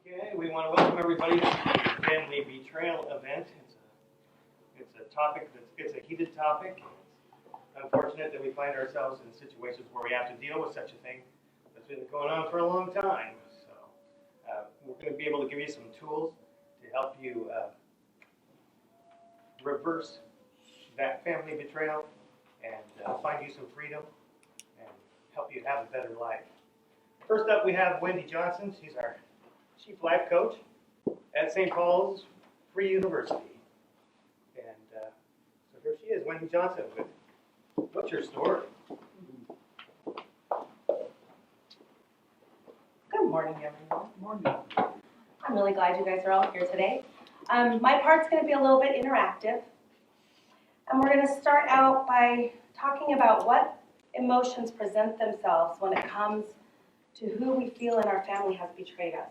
Okay, we want to welcome everybody to the family betrayal event. It's a topic it's a heated topic. It's unfortunate that we find ourselves in situations where we have to deal with such a thing that's been going on for a long time. So we're going to be able to give you some tools to help you reverse that family betrayal and find you some freedom and help you have a better life. First up, we have Wendy Johnson. She's our Chief Life Coach at St. Paul's Free University. And so here she is, Wendy Johnson. What's your story? Good morning, everyone. Good morning. I'm really glad you guys are all here today. My part's going to be a little bit interactive. And we're going to start out by talking about what emotions present themselves when it comes to who we feel in our family has betrayed us.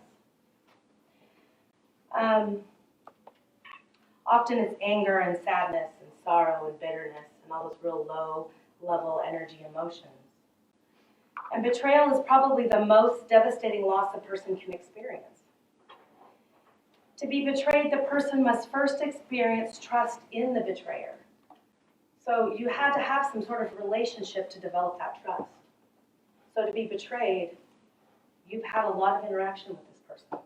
Often it's anger and sadness and sorrow and bitterness and all those real low-level energy emotions. And betrayal is probably the most devastating loss a person can experience. To be betrayed, the person must first experience trust in the betrayer. So you had to have some sort of relationship to develop that trust. So to be betrayed, you've had a lot of interaction with this person.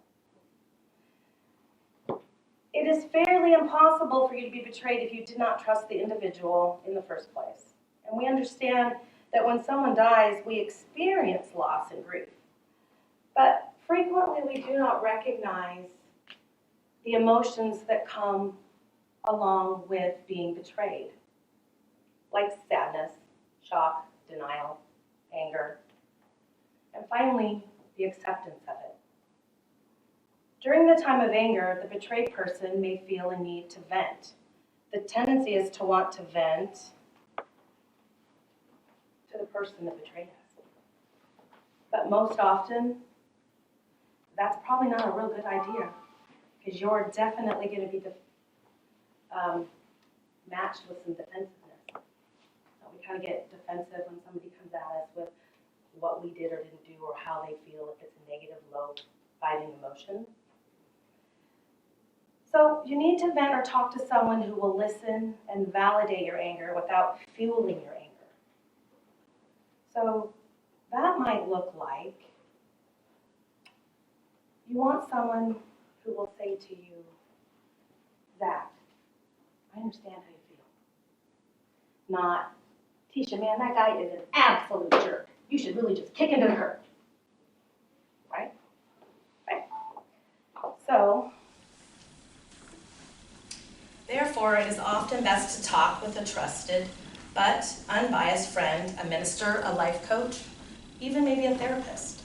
It is fairly impossible for you to be betrayed if you did not trust the individual in the first place. And we understand that when someone dies, we experience loss and grief. But frequently we do not recognize the emotions that come along with being betrayed, like sadness, shock, denial, anger, and finally, the acceptance of it. During the time of anger, the betrayed person may feel a need to vent. The tendency is to want to vent to the person that betrayed us. But most often, that's probably not a real good idea, because you're definitely going to be matched with some defensiveness. We kind of get defensive when somebody comes at us with what we did or didn't do or how they feel if it's a negative, low-vibing emotion. So you need to vent or talk to someone who will listen and validate your anger without fueling your anger. So that might look like you want someone who will say to you, Zach, I understand how you feel. Not, Tisha, man, that guy is an absolute jerk. You should really just kick him to the curb. Right? Right. So, therefore, it is often best to talk with a trusted but unbiased friend, a minister, a life coach, even maybe a therapist.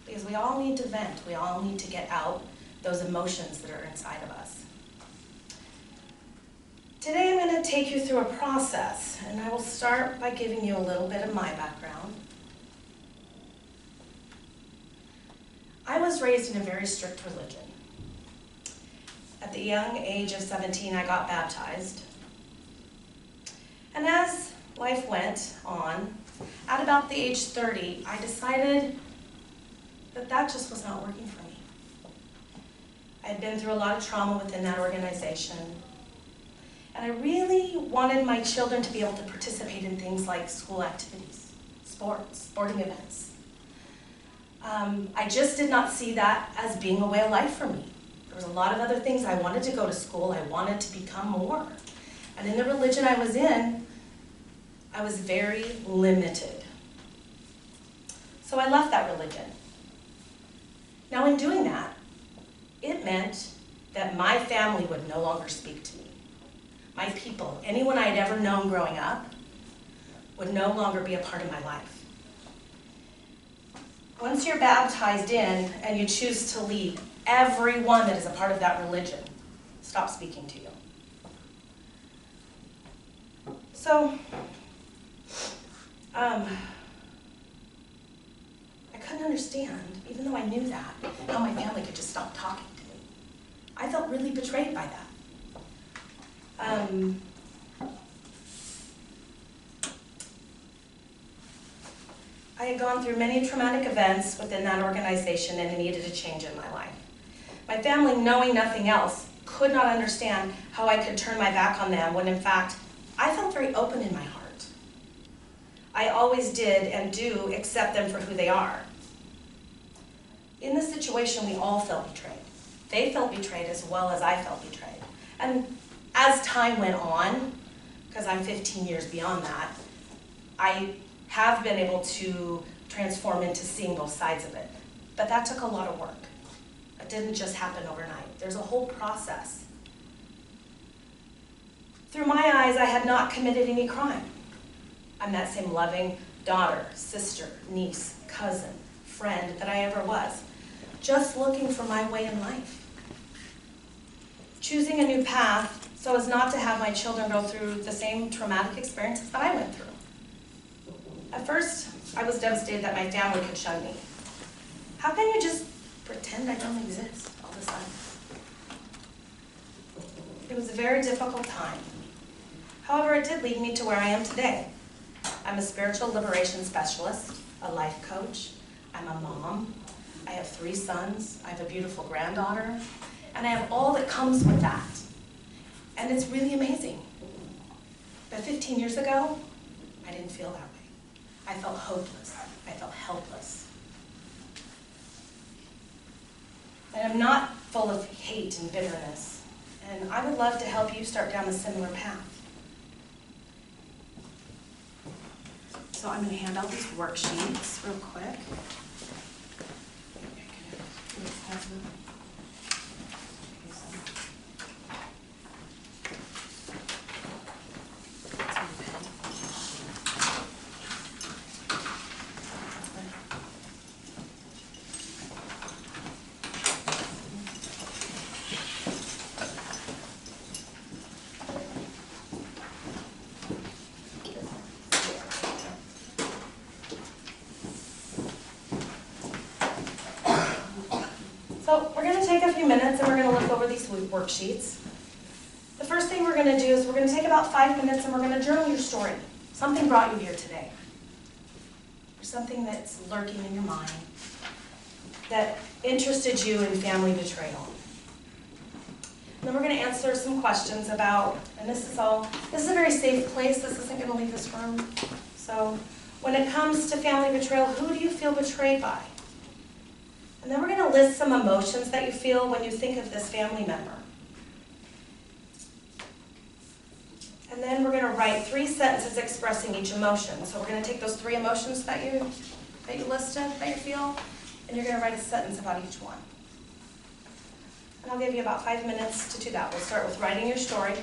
Because we all need to vent. We all need to get out those emotions that are inside of us. Today I'm going to take you through a process, and I will start by giving you a little bit of my background. I was raised in a very strict religion. At the young age of 17, I got baptized. And as life went on, at about the age 30, I decided that that just was not working for me. I had been through a lot of trauma within that organization. And I really wanted my children to be able to participate in things like school activities, sporting events. I just did not see that as being a way of life for me. There was a lot of other things. I wanted to go to school. I wanted to become more. And in the religion I was in, I was very limited. So I left that religion. Now in doing that, it meant that my family would no longer speak to me. My people, anyone I had ever known growing up, would no longer be a part of my life. Once you're baptized in and you choose to leave, everyone that is a part of that religion stops speaking to you. So, I couldn't understand, even though I knew that, how my family could just stop talking to me. I felt really betrayed by that. I had gone through many traumatic events within that organization and it needed a change in my life. My family, knowing nothing else, could not understand how I could turn my back on them when in fact, I felt very open in my heart. I always did and do accept them for who they are. In this situation, we all felt betrayed. They felt betrayed as well as I felt betrayed. And as time went on, because I'm 15 years beyond that, I have been able to transform into seeing both sides of it. But that took a lot of work. It didn't just happen overnight. There's a whole process. Through my eyes, I had not committed any crime. I'm that same loving daughter, sister, niece, cousin, friend that I ever was, just looking for my way in life. Choosing a new path so as not to have my children go through the same traumatic experiences that I went through. At first, I was devastated that my family could shun me. How can you just pretend I don't exist all of a sudden? It was a very difficult time. However, it did lead me to where I am today. I'm a spiritual liberation specialist, a life coach, I'm a mom, I have 3 sons, I have a beautiful granddaughter, and I have all that comes with that. And it's really amazing. But 15 years ago, I didn't feel that way. I felt hopeless. I felt helpless. And I'm not full of hate and bitterness. And I would love to help you start down a similar path. So I'm going to hand out these worksheets real quick. So we're going to take a few minutes and we're going to look over these worksheets. The first thing we're going to do is we're going to take about 5 minutes and we're going to journal your story. Something brought you here today. Or something that's lurking in your mind that interested you in family betrayal. And then we're going to answer some questions about, and this is a very safe place. This isn't going to leave this room. So when it comes to family betrayal, who do you feel betrayed by? And then we're going to list some emotions that you feel when you think of this family member. And then we're going to write 3 sentences expressing each emotion. So we're going to take those 3 emotions that you listed, that you feel, and you're going to write a sentence about each one. And I'll give you about 5 minutes to do that. We'll start with writing your story.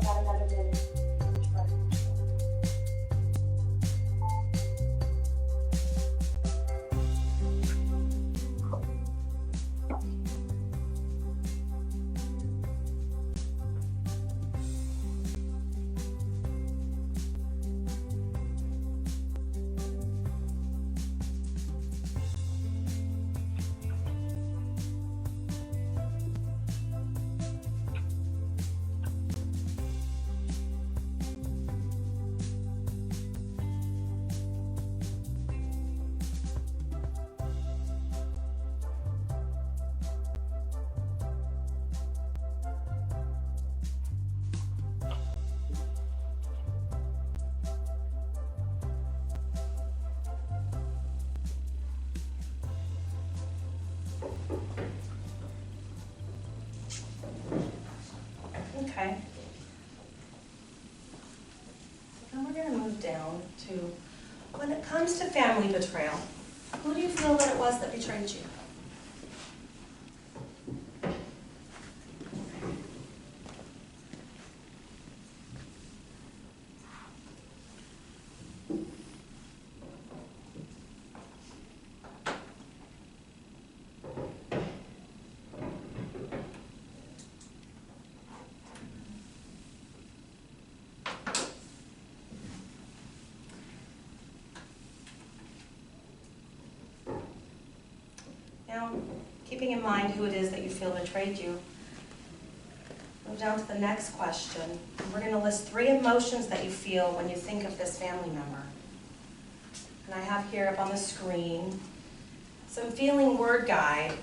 got another minute. Trust me. Okay. Now we're going to move down to, when it comes to family betrayal, who do you feel that it was that betrayed you? Now, keeping in mind who it is that you feel betrayed you, move down to the next question. We're going to list 3 emotions that you feel when you think of this family member. And I have here up on the screen some feeling word guide.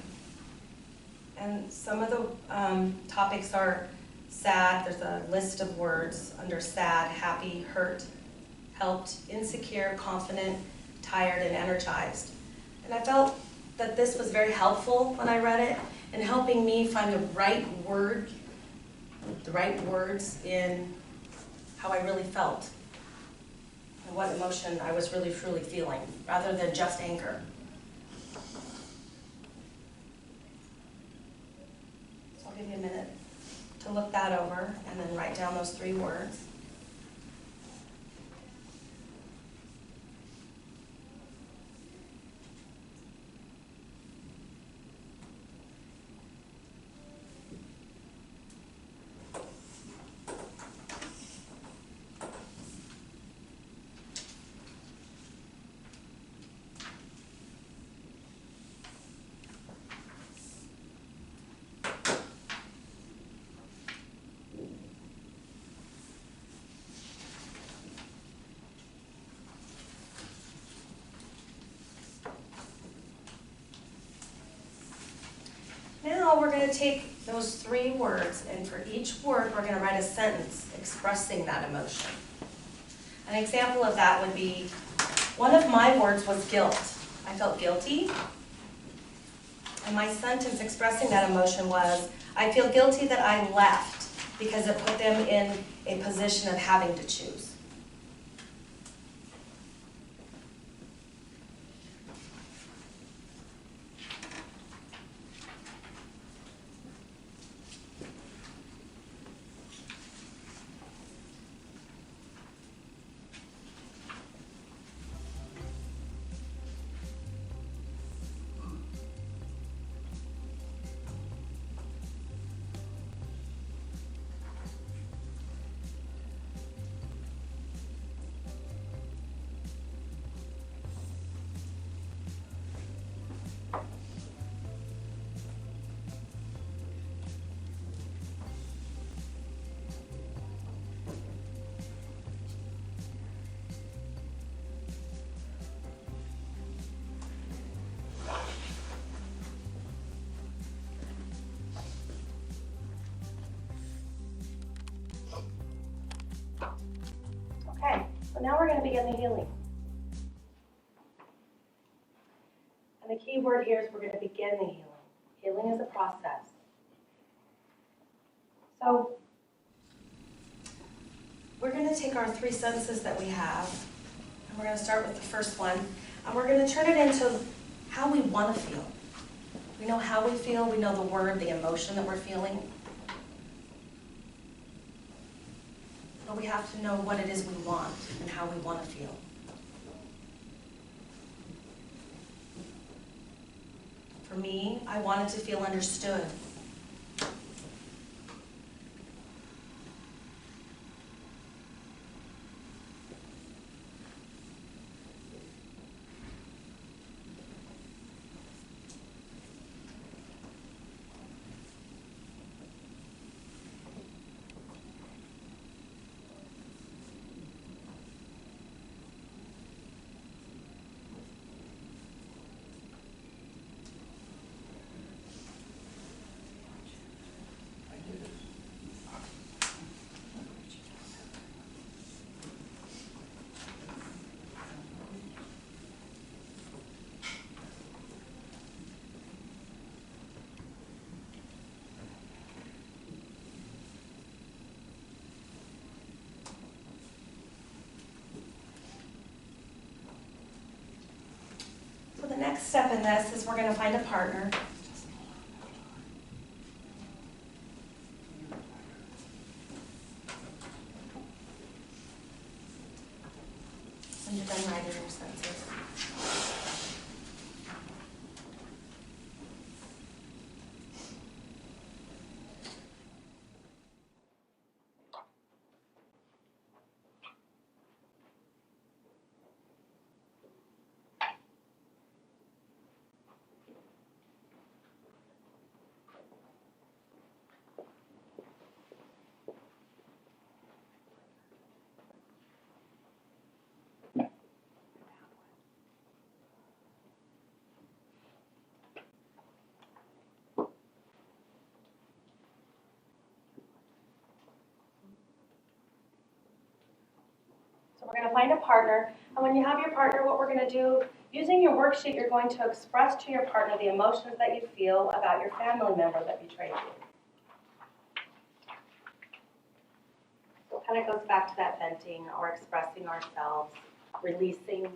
And some of the topics are sad. There's a list of words under sad: happy, hurt, helped, insecure, confident, tired, and energized. And I felt that this was very helpful when I read it in helping me find the right word, the right words in how I really felt and what emotion I was really truly feeling, rather than just anger. So I'll give you a minute to look that over and then write down those 3 words. Now we're going to take those 3 words, and for each word we're going to write a sentence expressing that emotion. An example of that would be, one of my words was guilt. I felt guilty, and my sentence expressing that emotion was, I feel guilty that I left because it put them in a position of having to choose. Okay, so now we're going to begin the healing. And the key word here is we're going to begin the healing. Healing is a process. So we're going to take our 3 sentences that we have, and we're going to start with the first one, and we're going to turn it into how we want to feel. We know how we feel, we know the word, the emotion that we're feeling. but we have to know what it is we want and how we want to feel. For me, I wanted to feel understood. So the next step in this is we're going to find a partner. When you're done writing your sentences. So we're going to find a partner, and when you have your partner, what we're going to do, using your worksheet, you're going to express to your partner the emotions that you feel about your family member that betrayed you. So it kind of goes back to that venting or expressing ourselves, releasing.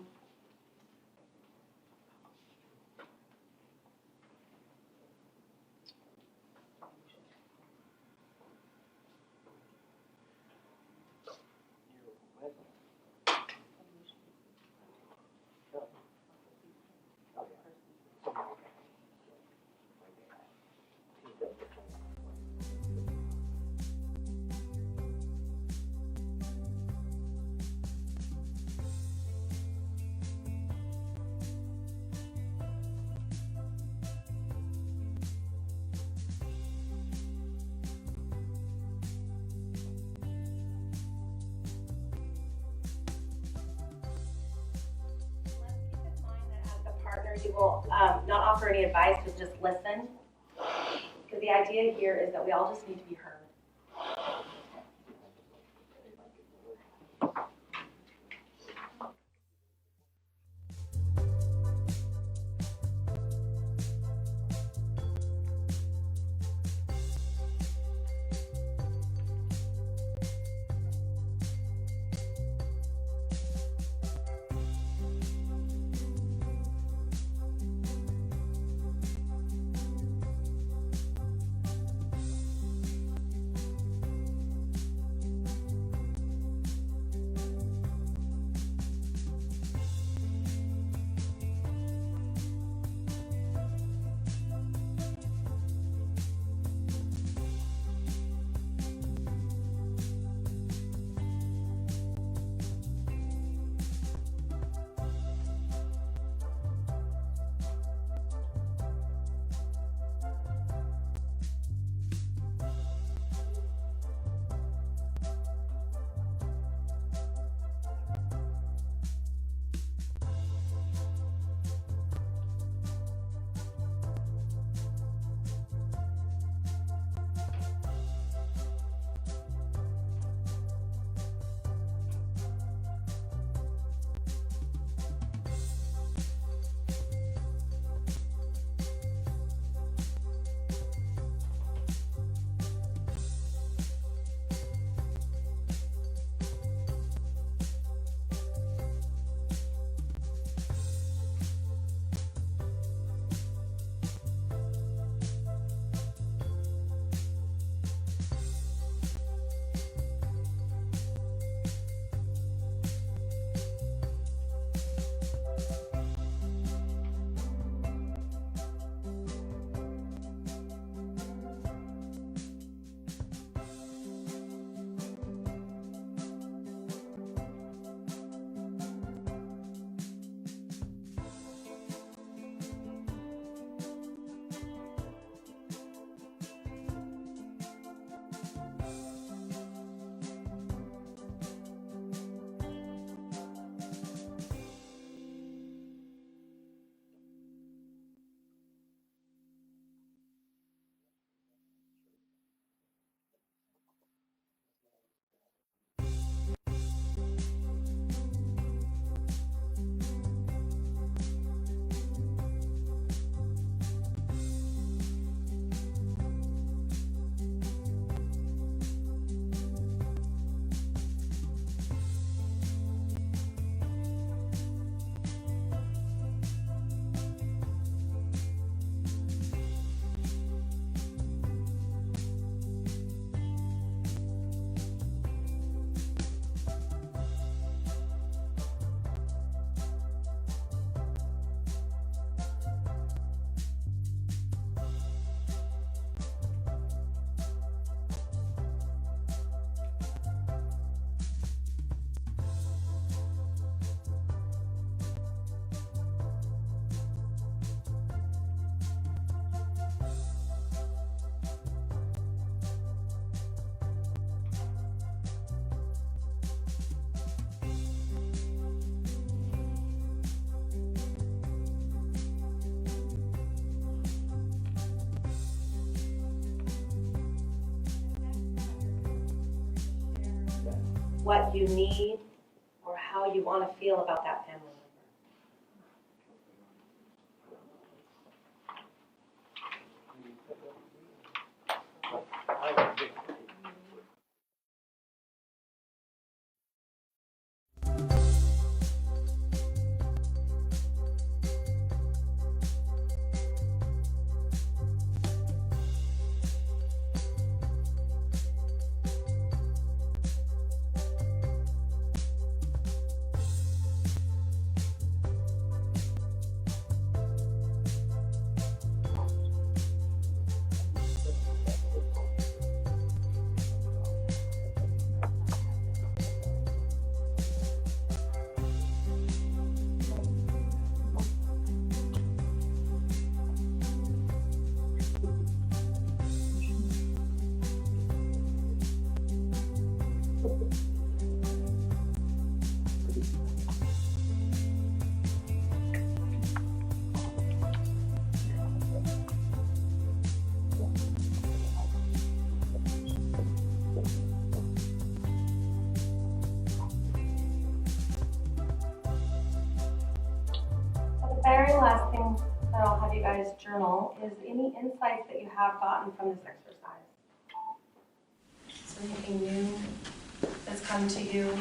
You will not offer any advice, but just listen. Because the idea here is that we all just need to be heard. what you need or how you want to feel about that family member. The very last thing that I'll have you guys journal is any insights that you have gotten from this exercise. So anything new that's come to you?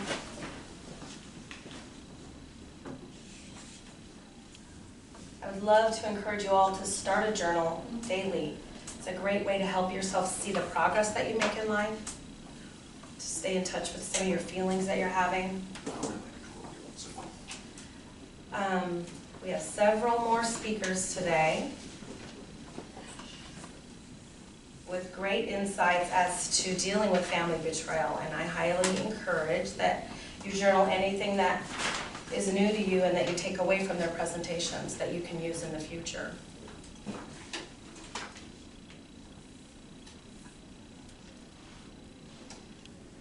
I would love to encourage you all to start a journal daily. It's a great way to help yourself see the progress that you make in life, to stay in touch with some of your feelings that you're having. We have several more speakers today with great insights as to dealing with family betrayal, and I highly encourage that you journal anything that is new to you and that you take away from their presentations that you can use in the future.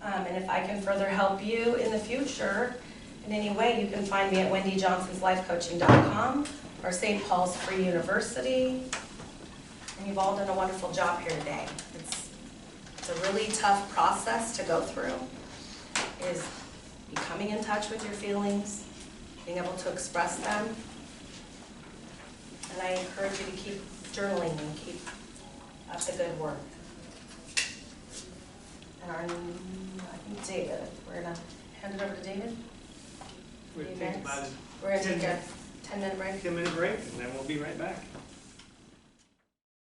And if I can further help you in the future in any way, you can find me at wendyjohnsonslifecoaching.com or St. Paul's Free University. And you've all done a wonderful job here today. It's a really tough process to go through, is becoming in touch with your feelings, being able to express them. And I encourage you to keep journaling and keep up the good work. And I think David, we're gonna hand it over to David. We're going to take about We're gonna take a 10-minute break. 10-minute break, and then we'll be right back.